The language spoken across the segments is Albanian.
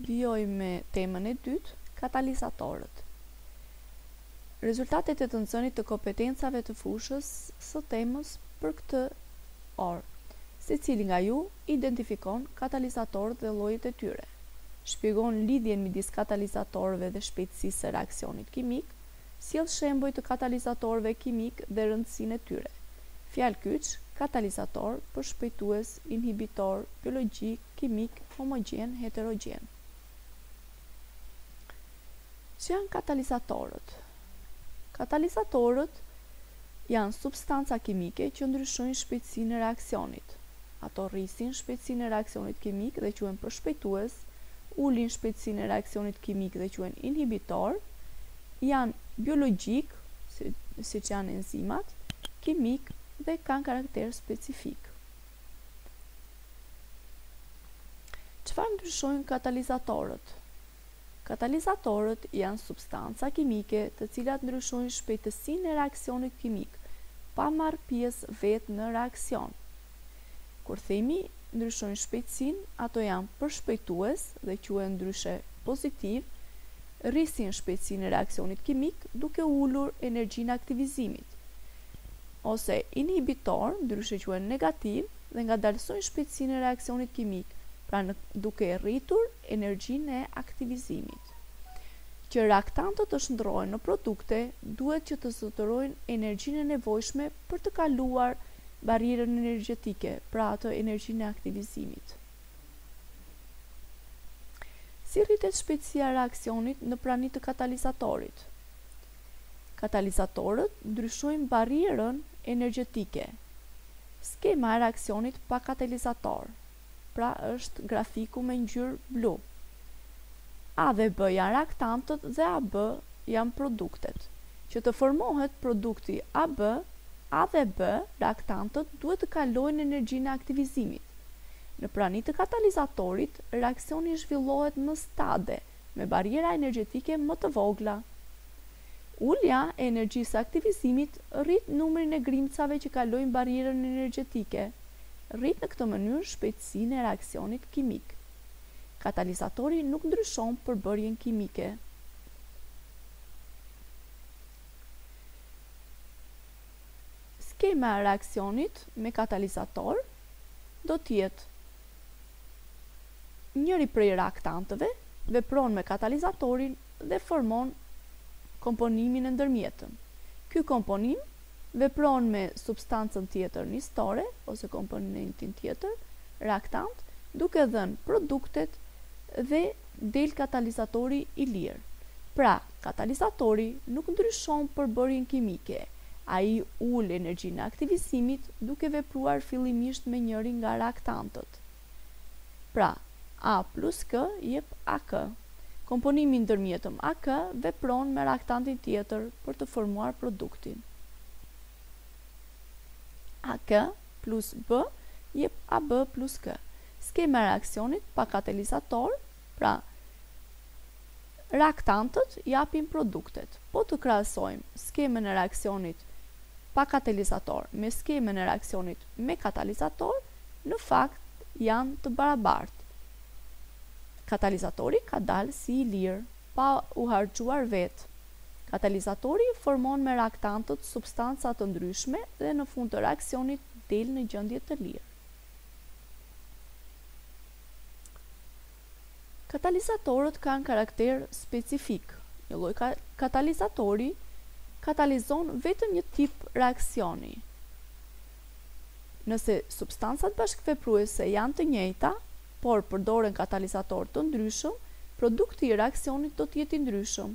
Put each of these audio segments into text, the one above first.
Vijoj me temën e dytë, katalizatorët. Rezultatet e të nxënit të kompetencave të fushës së temës për këtë orë. Secili nga ju identifikon katalizatorët dhe llojet e tyre. Shpjegon lidhjen midis katalizatorëve dhe shpejtësisë së reaksionit kimik, sjell shembuj të katalizatorëve kimik dhe rëndësinë e tyre. Fjalë kyç, katalizator, përshpejtues, inhibitor, biologjik, kimik, homogjen, heterogjen. Që janë katalizatorët? Katalizatorët janë substanca kimike që ndryshojnë shpejtësinë e reaksionit. Ato rrisin shpejtësinë e reaksionit kimik dhe quhen përshpejtues, ulin shpejtësinë e reaksionit kimik dhe quhen inhibitor, janë biologjik, siç janë enzimat, kimik dhe kanë karakter specifik. Çfarë ndryshojnë katalizatorët? Katalizatorët janë substanca kimike të cilat ndryshojnë shpejtësinë e reaksionit kimik, pa marrë pjesë vetë në reaksion. Kur themi ndryshojnë shpejtësinë, ato janë përshpejtues dhe quhen ndryshe pozitiv, rrisin shpejtësinë e reaksionit kimik duke ulur energjinë e aktivizimit. Ose inhibitor, ndryshe quhen negativ dhe ngadalsojnë shpejtësinë e reaksionit kimik, pra duke rritur energjinë e aktivizimit. Që reaktantët të shndrohen në produkte, duhet që të zotërojnë energjinë e nevojshme për të kaluar barierën energjetike, pra atë energjinë e aktivizimit. Si rritet shpejtësia e reaksionit në prani të katalizatorit? Katalizatorët ndryshojnë barierën energjetike. Skema e reaksionit pa katalizator, pra është grafiku me ngjyrë blu. A dhe B janë reaktantët dhe AB janë produktet. Që të formohet produkti AB, A dhe B, reaktantët, duhet të kalojnë energjinë e aktivizimit. Në prani të katalizatorit, reaksioni zhvillohet në stade, me bariera energjetike më të vogla. Ulja e energjisë së aktivizimit rrit numrin e grimcave që kalojnë barierën energjetike. Rrit në këtë mënyrë shpejtësinë e reaksionit kimik. Katalizatori nuk ndryshon përbërjen kimike. Skema e reaksionit me katalizator do t'jetë: njëri prej reaktantëve vepron me katalizatorin dhe formon komponimin e ndërmjetëm. Ky komponim vepron me substancën tjetër nistore ose komponentin tjetër, reaktant, duke dhënë produktet dhe del katalizatori i lirë. Pra, katalizatori nuk ndryshon përbërjen kimike. Ai ul energjinë e aktivizimit duke vepruar fillimisht me njërin nga reaktantët. Pra, A plus K jep AK. Komponimi ndërmjetëm AK vepron me reaktantin tjetër për të formuar produktin. AK plus B jep AB plus K. Skema e reaksionit pa katalizator, pra reaktantët japin produktet. Po të krahasojmë skemën e reaksionit pa katalizator me skemën e reaksionit me katalizator, në fakt janë të barabartë. Katalizatori ka dalë si i lirë, pa u harxuar vetë. Katalizatori formon me reaktantët substanca të ndryshme dhe në fund të reaksionit del në gjendje të lirë. Katalizatorët kanë karakter specifik. Një lloj katalizatori katalizon vetëm një tip reaksioni. Nëse substancat bashkëvepruese janë të njëjta, por përdoren katalizator të ndryshëm, produkti i reaksionit do të jetë i ndryshëm.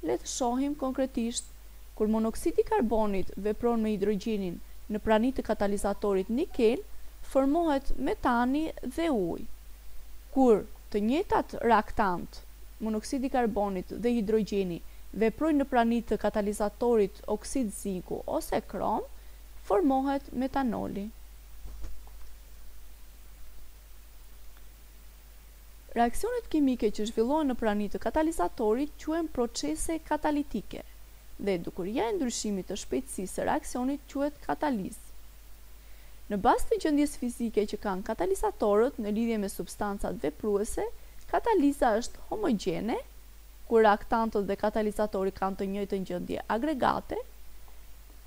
Le të shohim konkretisht: kur monoksidi i karbonit vepron me hidrogjenin në prani të katalizatorit nikel, formohet metani dhe ujë. Kur të njëjtat reaktant, monoksidi i karbonit dhe hidrogjeni, veprojnë në prani të katalizatorit oksid zinku ose krom, formohet metanoli. Reaksionet kimike që zhvillohen në prani të katalizatorit quhen procese katalitike dhe dukuria e ndryshimit të shpejtësisë së reaksionit quhet katalizë. Në bazë të gjendjes fizike që kanë katalizatorët në lidhje me substancat vepruese, Kataliza është homogjene, kur reaktantët dhe katalizatori kanë të njëjtën gjendje agregate.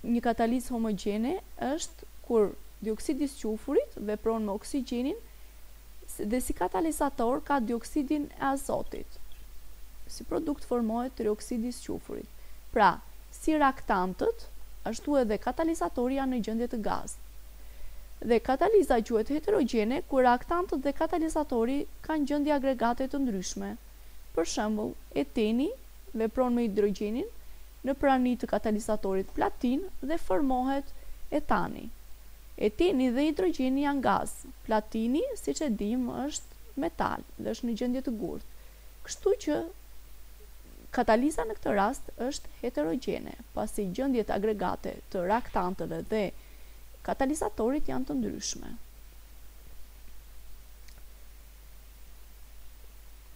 Një katalizë homogjene është kur dioksidi i squfurit vepron me oksigjenin dhe si katalizator ka dioksidin e azotit. Si produkt formohet trioksidi i squfurit. Pra, si reaktantët, ashtu edhe katalizatori janë në gjendje të gazit. Dhe kataliza quhet heterogjene kur reaktantët dhe katalizatori kanë gjendje agregate të ndryshme. Për shembull, eteni vepron me hidrogjenin në prani të katalizatorit platin dhe formohet etani. Eteni dhe hidrogjeni janë gaz. Platini, siç e dim, është metal dhe është në gjendje të gurtë. Kështu që kataliza në këtë rast është heterogjene, pasi gjendjet agregate të reaktantëve dhe katalizatorit janë të ndryshme.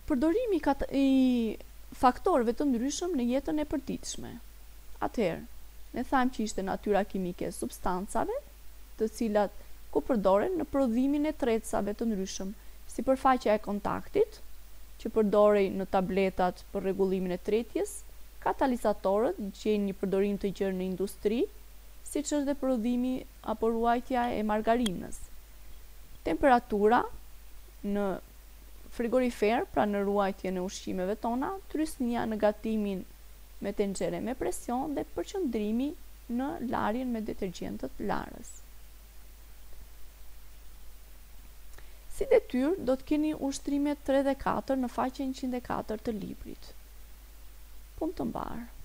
Përdorimi i faktorëve të ndryshëm në jetën e përditshme. Atëherë, ne thamë që ishte natyra kimike e substancave, të cilat ku përdoren në prodhimin e tretësave të ndryshëm, si përfaqja e kontaktit, që përdorej në tabletat për rregullimin e tretjes, katalizatorët gjejnë një përdorim të gjerë në industri, siç është dhe prodhimi apo ruajtja e margarinës. Temperatura në frigorifer, pra në ruajtjen e ushqimeve tona, trysnia në gatimin me tenxhere me presion dhe përqendrimi në larjen me detergjentët larës. Si detyrë, do të keni ushtrimet 3 dhe 4 në faqen 104 të librit. Punë të mbarë.